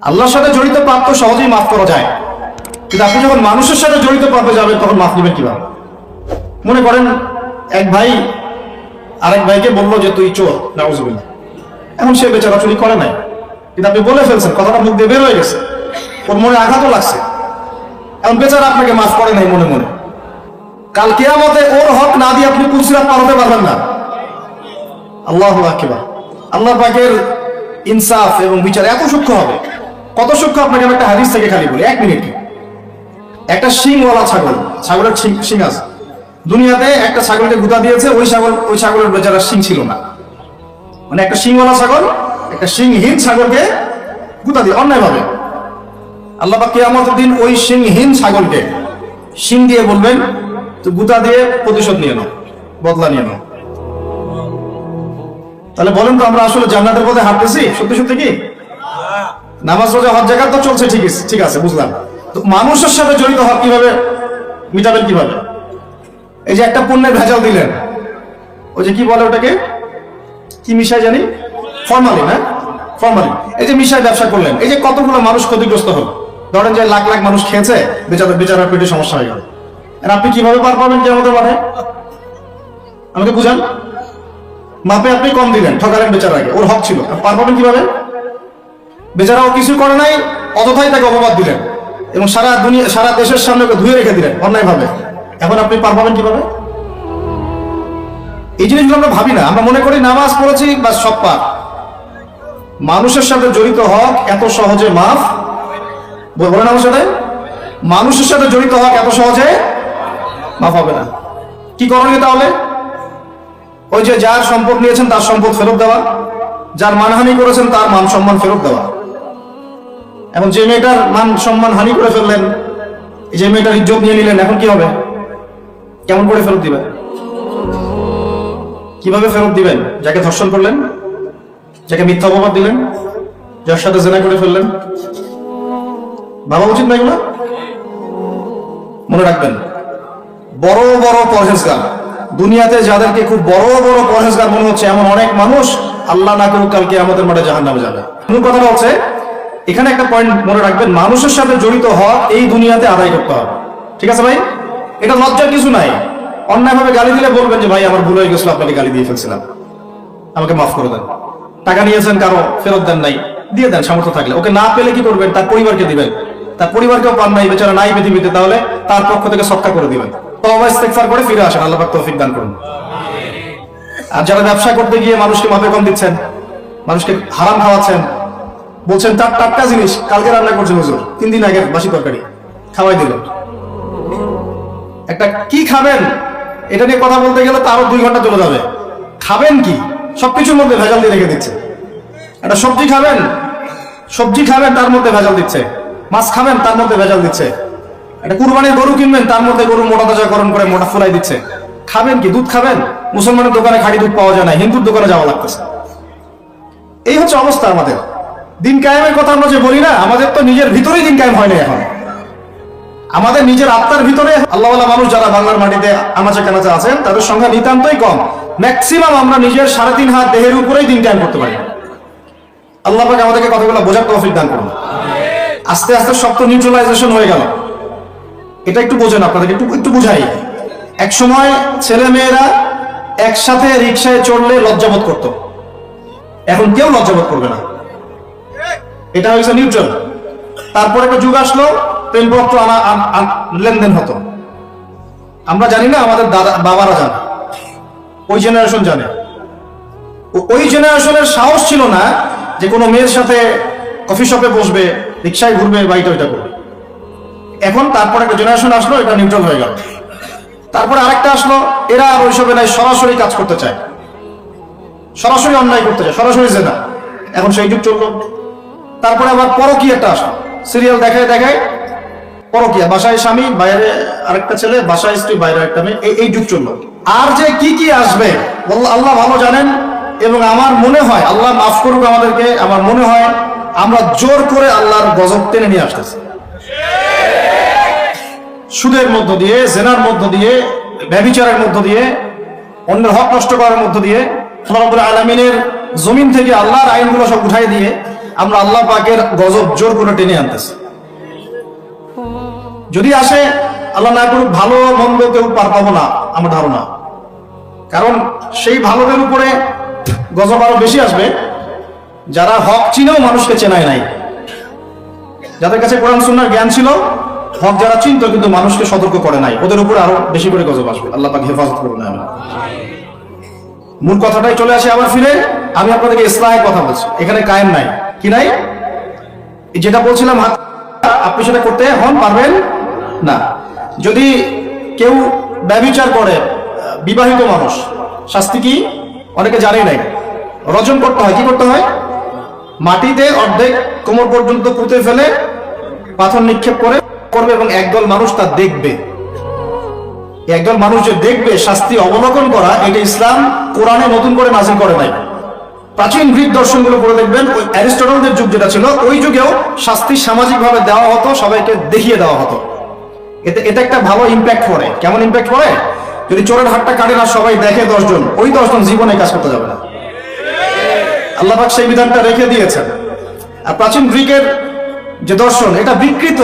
আল্লাহর সাথে জড়িত পাপ তো সহজেই মাফ করা যায়, কিন্তু আপনি যখন মানুষের সাথে জড়িত পাপে যাবেন তখন মাফ নেবেন কিভাবে? মনে করেন এক ভাই আরেক ভাইকে বললো যে তুই চোর, নাউজুবিল্লাহ। এখন সে বেচারা চুরি করে নাই, কিন্তু আপনি বলে ফেলছেন, কথাটা মুখ দিয়ে বের হয়ে গেছে, ওর মনে আঘাতও লাগছে। এখন বেচারা আপনাকে মাফ করে নাই মনে মনে, কাল কিয়ামতে ওর হক না দিয়ে আপনি পুলসিরাত পার হতে পারবেন না। আল্লাহু আকবার। আল্লাহ পাকের ইনসাফ এবং বিচার এত সূক্ষ্ম হবে। কত সূক্ষ্ম আপনাকে আমি একটা হাদিস থেকে খালি বলি, 1 মিনিট। একটা শিংওয়ালা ছাগল, ছাগলের শিং আছে। দুনিয়াতে একটা ছাগলকে গুঁতা দিয়েছে, ওই ছাগলের বেচারা শিং ছিল না। মানে একটা শিংওয়ালা ছাগল একটা শিংহীন ছাগলকে গুঁতা দিয়ে অন্যায় ভাবে। আল্লাহ পাক কিয়ামতের দিন ওই শিংহীন ছাগলকে শিং দিয়ে বলবেন, তো গুঁতা দিয়ে প্রতিশোধ নিয়ে নাও, বদলা নিয়ে নাও। তাহলে বলেন তো আমরা আসলে জান্নাতের পথে হাঁটতেছি সত্যি সত্যি কি? নামাজ রোজা হজ যাকাত তো চলছে, ঠিক আছে বুঝলাম। তো মানুষের সাথে জড়িত হক কিভাবে মিটাবেন কিভাবে? এই যে একটা পণ্যের ভেজাল দিলেন, ওই যে কি বলে ওটাকে, কি মিশাই জানি, ফরমালিন। হ্যাঁ, ফরমালিন। এই যে মিশাই ব্যবসা করলেন, এই যে কতগুলো মানুষ ক্ষতিগ্রস্ত হল। ধরেন যে লাখ লাখ মানুষ খেয়েছে, বেচারার পেটে সমস্যা হয়ে গেল। আর আপনি কিভাবে পার পাবেন কিয়ামতের মাঠে? আমাকে বুঝান। মাপে আপনি কম দিলেন, ঠকালেন বেচারাকে, ওর হক ছিল, পার পাবেন কিভাবে? বেচারাও কিছু করে নাই, অযথাই তাকে অপবাদ দিলেন এবং সারা দেশের সামনে ধুয়ে রেখে দিলেন অন্যায় ভাবে। এখন আপনি পার পাবেন কিভাবে? এই জিনিসগুলো আমরা ভাবি না। আমরা মনে করি নামাজ পড়েছি বা সব পাপ। মানুষের সাথে জড়িত হক এত সহজে মাফ, বলেন আমার সাথে, মানুষের সাথে জড়িত হক এত সহজে মাফ হবে না। কি করণীয় তাহলে? ওই যে যার সম্পদ নিয়েছেন তার সম্পদ ফেরত দেওয়া, যার মানহানি করেছেন তার মান সম্মান ফেরত দেওয়া। এখন যে মেয়েটার মান সম্মান হানি করে ফেললেন, যে মেয়েটার ইজ্জত নিয়ে নিলেন, এখন কি হবে? কেমন করে ফেরত দিবেন? কিভাবে ফেরত দিবেন? যাকে ধর্ষণ করলেন, যাকে মিথ্যা অপবাদ দিলেন, যার সাথে জেনা করে ফেললেন, ভাবা উচিত না এগুলো? মনে রাখবেন, বড় বড় পরহেজগার, দুনিয়াতে যাদেরকে খুব বড় বড় পরহেজগার মনে হচ্ছে, এমন অনেক মানুষ আল্লাহ না করুক কালকে আমাদের মাঠে জাহান্নামে যাবে। মূল কথাটা হচ্ছে, এখানে একটা পয়েন্ট মনে রাখবেন, মানুষের সাথে জড়িত হক এই দুনিয়াতে আদায় করতে হবে। ঠিক আছে ভাই? এটা লজ্জার কিছু নাই। অন্যায়ভাবে গালি দিলে বলবেন যে ভাই আমার ভুল হয়ে গেছিল, আপনাকে গালি দিয়ে ফেলছিলাম, আমাকে মাফ করে দেন। টাকা নিয়েছেন কারো, ফেরত দেন নাই, দিয়ে দেন সামর্থ্য থাকলে। ওকে না পেলে কি করবেন? তার পরিবারকে দিবেন। তার পরিবারকেও পান নাই, বেচারা নাই পৃথিবীতে, তাহলে তার পক্ষ থেকে সদকা করে দিবেন। তওবা ইস্তেগফার করে ফিরে আসেন, আল্লাহ পাক তৌফিক দান করুন। আর যারা ব্যবসা করতে গিয়ে মানুষকে মাপে কম দিচ্ছেন, মানুষকে হারাম খাওয়াচ্ছেন, বলছেন তার টাটকা জিনিস কালকে রান্না করছেন হুজুর, 3 দিন আগে বাসি তরকারি খাওয়াই দিলেন। একটা কি খাবেন এটা নিয়ে কথা বলতে গেলে তারও 2 ঘন্টা চলে যাবে। খাবেন কি? সবকিছুর মধ্যে ভেজাল দিয়ে রেখে দিচ্ছে। একটা সবজি খাবেন তার মধ্যে ভেজাল দিচ্ছে, মাছ খাবেন তার মধ্যে ভেজাল দিচ্ছে, একটা কুরবানির গরু কিনবেন তার মধ্যে গরু মোটা তাজাকরণ করে মোটা ফুলাই দিচ্ছে। খাবেন কি? দুধ খাবেন? মুসলমানের দোকানে খাঁটি দুধ পাওয়া যায় না, হিন্দুর দোকানে যাওয়া লাগতেছে। এই হচ্ছে অবস্থা আমাদের। দিন কায়েমের কথা আমরা যে বলি না, আমাদের তো নিজের ভিতরেই দিন কায়েম হয় না। এখন আমাদের নিজের আত্মার ভিতরে আল্লাহওয়ালা মানুষ যারা বাংলার মাটিতে আনাচে কানাচে আছেন, তাদের সংখ্যা নিতান্তই কম। ম্যাক্সিমাম আমরা নিজের 3.5 হাত দেহের উপরেই দিন কায়েম করতে পারি। আল্লাহ পাক আমাদেরকে কথাগুলো বোঝার তৌফিক দান করুন। আস্তে আস্তে সব তো নিউট্রালাইজেশন হয়ে গেল। এটা একটু বোঝেন, আপনাদেরকে একটু বুঝাই। এক সময় ছেলে মেয়েরা একসাথে রিকশায় চড়লে লজ্জাবোধ করত, এখন কেউ লজ্জাবোধ করবে না। এটা হয়েছে নিউট্রাল। তারপর একটা যুগ আসলো, প্রেমপত্র লেনদেন হতো। আমরা জানি না, আমাদের দাদা বাবারা জানে, ওই জেনারেশন জানে। ওই জেনারেশনের সাহস ছিল না যে কোনো মেয়ের সাথে কফি শপে বসবে, রিক্সায় ঘুরবে, বাইটা ওইটা করবে। এখন তারপর একটা জেনারেশন আসলো, এটা নিউট্রাল হয়ে গেল। তারপরে আরেকটা আসলো, এরা আর ওইসবে নাই, সরাসরি কাজ করতে চায়, সরাসরি অন্যায় করতে চায়, সরাসরি জেনা। এখন সেই যুগ চললো। তারপরে আবার পরকীয়াটা আসলো, সিরিয়াল দেখায় পরকীয়া, বাসায় স্বামী, বাইরে আরেকটা ছেলে, বাসায় স্ত্রী, বাইরে একটা মেয়ে, এই যুগ চললো। আর যে কি আসবে আল্লাহ ভালো জানেন। এবং আমার মনে হয়, আল্লাহ মাফ করুক আমাদেরকে, আমার মনে হয় আমরা জোর করে আল্লাহর গজব টেনে নিয়ে আসতেছি। সুদের মধ্য দিয়ে, জেনার মধ্য দিয়ে, ব্যভিচারের মধ্য দিয়ে, অন্যের হক নষ্ট করার মধ্য দিয়ে, আল্লাহ রাব্বুল আলামিনের জমিন থেকে আল্লাহর আইনগুলো সব উঠাই দিয়ে আমরা আল্লাহ পাকের গজব জোর করে টেনে আনতেছি। যদি আসে, আল্লাহ না করুক, ভালো মন্দ কেউ পার পাবো না আমার ধারণা। কারণ সেই ভালোদের উপরে গজব আরো বেশি আসবে যারা হক চিনেও মানুষকে চেনায় নাই, যাদের কাছে কোরআন সুন্নাহর জ্ঞান ছিল, হক যারা চিনতো কিন্তু মানুষকে সতর্ক করে নাই, ওদের উপরে আরো বেশি করে গজব আসবে। আল্লাহ পাক হেফাজত করুন। মূল কথাটাই চলে আসে আবার ফিরে। আমি আপনাদেরকে ইসলামের কথা বলছি, এখানে কায়েম নাই। কি নাই? যেটা বলছিলাম, আপনি সেটা করতে পারবেন না। যদি কেউ ব্যভিচার করে, বিবাহিত মানুষ, শাস্তি কি অনেকে জানেই নাই। রজম করতে হয়। কি করতে হয়? মাটিতে অর্ধেক কোমর পর্যন্ত পুঁতে ফেলে পাথর নিক্ষেপ করবে এবং একদল মানুষ তা দেখবে। একদল মানুষ যে দেখবে, শাস্তি অবলোকন করা, এটা ইসলাম কোরআনে নতুন করে নাযিল করে নাই। প্রাচীন গ্রিক দর্শনগুলো পড়ে দেখবেন, ওই অ্যারিস্টটলদের যুগ যেটা ছিল, ওই যুগেও শাস্তি সামাজিকভাবে দেওয়া হতো, সবাইকে দেখিয়ে দেওয়া হতো। এটা একটা ভালো ইম্প্যাক্ট পড়ে। কেমন ইম্প্যাক্ট পড়ে? যদি চোরের হাতটা কাটে না, সবাই দেখে 10 জন, ওই 10 জন জীবনে কাজ করতে যাবে না। আল্লাহ পাক সেই বিধানটা রেখে দিয়েছেন। আর প্রাচীন গ্রিকের যে দর্শন, এটা বিকৃত,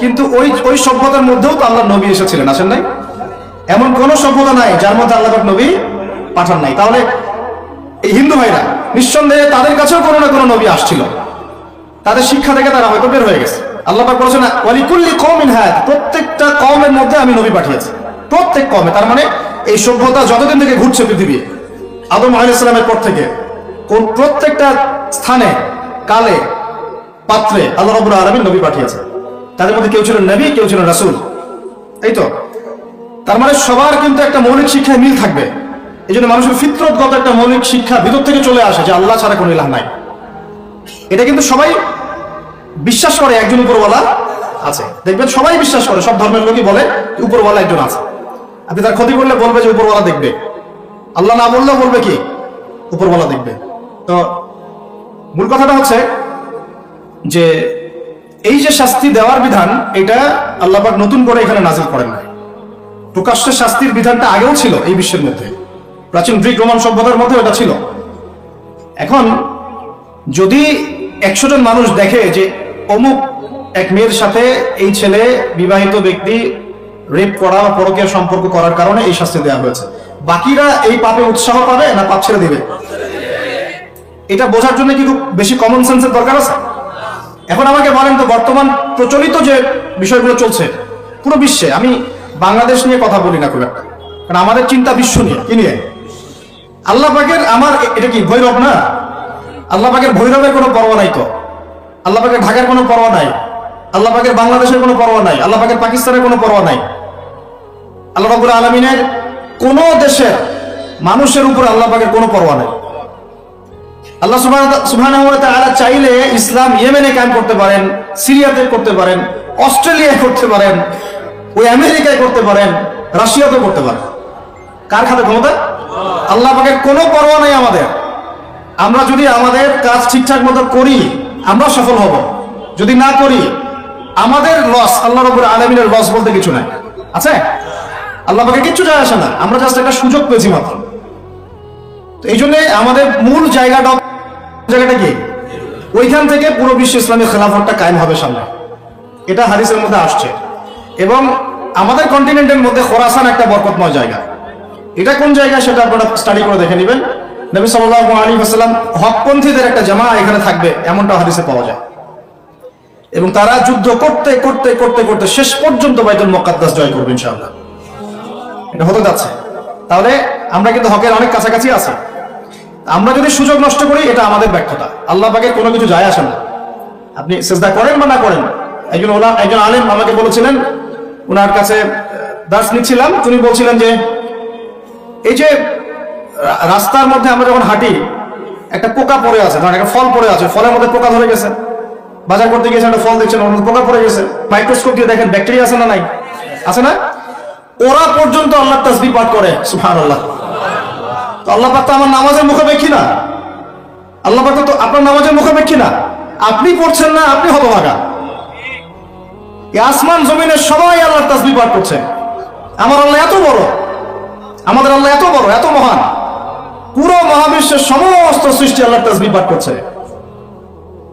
কিন্তু ওই সভ্যতার মধ্যেও তো আল্লাহ নবী এসেছিলেন, আসেন নাই? এমন কোন সভ্যতা নাই যার মধ্যে আল্লাহ পাক নবী পাঠান নাই। তাহলে এই হিন্দু ভাইরা নিঃসন্দেহে তাদের কাছেও কোনো না কোনো নবী আসছিল, তাদের শিক্ষা থেকে তারা হয়তো বের হয়ে গেছে। আল্লাহ পাক বলেছেন ওয়ালিকুল্লি কওমিন হাদ, প্রত্যেকটা কওমের মধ্যে আমি নবী পাঠিয়েছি। প্রত্যেক কওমে, তার মানে এই সভ্যতা যতদিন থেকে ঘুরছে পৃথিবী, আদম আলাইহিস সালামের পর থেকে, কোন প্রত্যেকটা স্থানে, কালে, পাত্রে আল্লাহ রাব্বুল আলামিন নবী পাঠিয়েছে। তাদের মধ্যে কেউ ছিলেন নবী, কেউ ছিলেন রাসূল। এই তো, তার মানে সবার কিন্তু একটা মৌলিক শিক্ষায় মিল থাকবে। এই জন্য মানুষের ফিতরতগত একটা মৌলিক শিক্ষা ভিতর থেকে চলে আসে যে আল্লাহ ছাড়া কোনো ইলাহ নাই। এটা কিন্তু সবাই বিশ্বাস করে একজন উপরওয়ালা আছে। দেখবেন সবাই বিশ্বাস করে, সব ধর্মের লোকই বলে উপরওয়ালা একজন আছে। আপনি তার ক্ষতি করলে বলবে যে উপরওয়ালা দেখবে, আল্লাহ না বললেও বলবে কি উপরওয়ালা দেখবে। তো মূল কথাটা হচ্ছে যে এই যে শাস্তি দেওয়ার বিধান, এটা আল্লাহ পাক নতুন করে এখানে নাযিল করেন নাই। প্রকাশ্যে শাস্তির বিধানটা আগেও ছিল এই বিশ্বের মধ্যে, প্রাচীন গ্রিক রোমান সভ্যতার মধ্যে এটা ছিল। এখন যদি 100 জন মানুষ দেখে যে অমুক এক মেয়ের সাথে এই ছেলে, বিবাহিত ব্যক্তি, রেপ করা বা পরকীয়া সম্পর্ক করার কারণে এই শাস্তি দেওয়া হয়েছে, বাকিরা এই পাপে উৎসাহ পাবে না পাপ ছেড়ে দিবে? এটা বোঝার জন্য কি খুব বেশি কমন সেন্সের দরকার আছে? এখন আমাকে বলেন তো, বর্তমান প্রচলিত যে বিষয়গুলো চলছে পুরো বিশ্বে, আমি বাংলাদেশ নিয়ে কথা বলি না খুব একটা, কারণ আমাদের চিন্তা বিশ্ব নিয়ে। কি নিয়ে? আল্লাহ পাকের, আমার এটা কি ভৈরব না? আল্লাহ পাকের ভৈরবের কোনো পরোয়া নাই তো, আল্লাহ পাকের ঢাকার কোনো পরোয়া নাই, আল্লাহ পাকের বাংলাদেশের কোনো পরোয়া নাই, আল্লাহ পাকের পাকিস্তানের কোনো পরোয়া নাই। আল্লাহ রাব্বুল আলামিনের কোন দেশের মানুষের উপর আল্লাহ পাকের কোনো পরোয়া নাই। আল্লাহ সুবহানাহু ওয়া তাআলা চাইলে ইসলাম ইয়েমেনে কায়েম করতে পারেন, সিরিয়াতে করতে পারেন, অস্ট্রেলিয়ায় করতে পারেন, ওই আমেরিকায় করতে পারেন, রাশিয়াতেও করতে পারেন। কার খাতে ক্ষমতা? আল্লাহ পাকের কোনো পরোয়া নাই আমাদের। আমরা যদি আমাদের কাজ ঠিকঠাক মতো করি, আমরা সফল হব। যদি না করি, আমাদের লস, আল্লাহ রাব্বুল আলামিনের লস বলতে কিছু নাই। আছে? আল্লাহ পাকে কিচ্ছু যায় আসে না, আমরা জাস্ট একটা সুযোগ পেয়েছি মাত্র। তো এই জন্য আমাদের মূল জায়গাটা কি? ওইখান থেকে পুরো বিশ্ব ইসলামী খেলাফতটা কায়েম হবে সামনে। এটা হাদিসের মধ্যে আসছে। এবং আমাদের কন্টিনেন্টের মধ্যে খোরাসান একটা বরকতময় জায়গা। এটা কোন জায়গা সেটা আপনারা স্টাডি করে দেখে নেবেন। নবী সাল্লাল্লাহু আলাইহি ওয়াসাল্লাম হকপন্থীদের একটা জামা এখানে থাকবে, এমনটা হাদিসে পাওয়া যায়। এবং তারা যুদ্ধ করতে করতে করতে করতে শেষ পর্যন্ত বাইতুল মুকাদ্দাস জয় করবে ইনশাআল্লাহ। এটা হতে যাচ্ছে। তাহলে আমরা কিন্তু হকের অনেক কাছাকাছি আছি। আমরা যদি সুযোগ নষ্ট করি, এটা আমাদের ব্যর্থতা। আল্লাহ পাকের কোনো কিছু যায় আসে না, আপনি সিজদা করেন বা না করেন। একজন আলেম আমাকে বলেছিলেন, ওনার কাছে দার্স নিচ্ছিলাম, তিনি বলছিলেন যে এই যে রাস্তার মধ্যে আমরা যখন হাঁটি, একটা পোকা পড়ে আছে, ধরেন একটা ফল পড়ে আছে, ফলের মধ্যে পোকা ধরে গেছে, বাজার করতে গিয়েছেন, একটা ফল দেখছেন, ওর মধ্যে পোকা পড়ে গেছে, মাইক্রোস্কোপ দিয়ে দেখেন ব্যাকটেরিয়া আছে না নাই? আছে না? ওরা পর্যন্ত আল্লাহর তাসবিহ পাঠ করে, সুবহানাল্লাহ। তো আল্লাহ পাক তো আমার নামাজের মুখাপেক্ষী না, আল্লাহ পাক তো আপনার নামাজের মুখাপেক্ষী না। আপনি পড়ছেন না, আপনি হতভাগা। এই আসমান জমিনের সবাই আল্লাহর তাসবিহ পাঠ করছে। আমার আল্লাহ এত বড়, আমাদের আল্লাহ এত বড়, এত মহান, পুরো মহাবিশ্বের সমস্ত সৃষ্টি আল্লাহর তাসবিহ পাঠ করছে।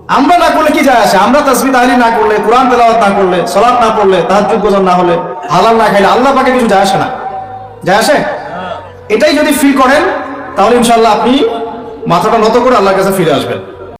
আমরা না করলে কি যায় আসে? আমরা তাসবিহ তাহলিল না করলে, কোরআন তেলাওয়াত না করলে, সালাত না পড়লে, তাহাজ্জুদ গুজার না হলে, হালাল না খাইলে আল্লাহ পাকে কিছু যায় আসে না? যায় আসে? এটাই যদি ফিল করেন তাহলে ইনশাআল্লাহ আপনি মাথাটা নত করে আল্লাহর কাছে ফিরে আসবেন।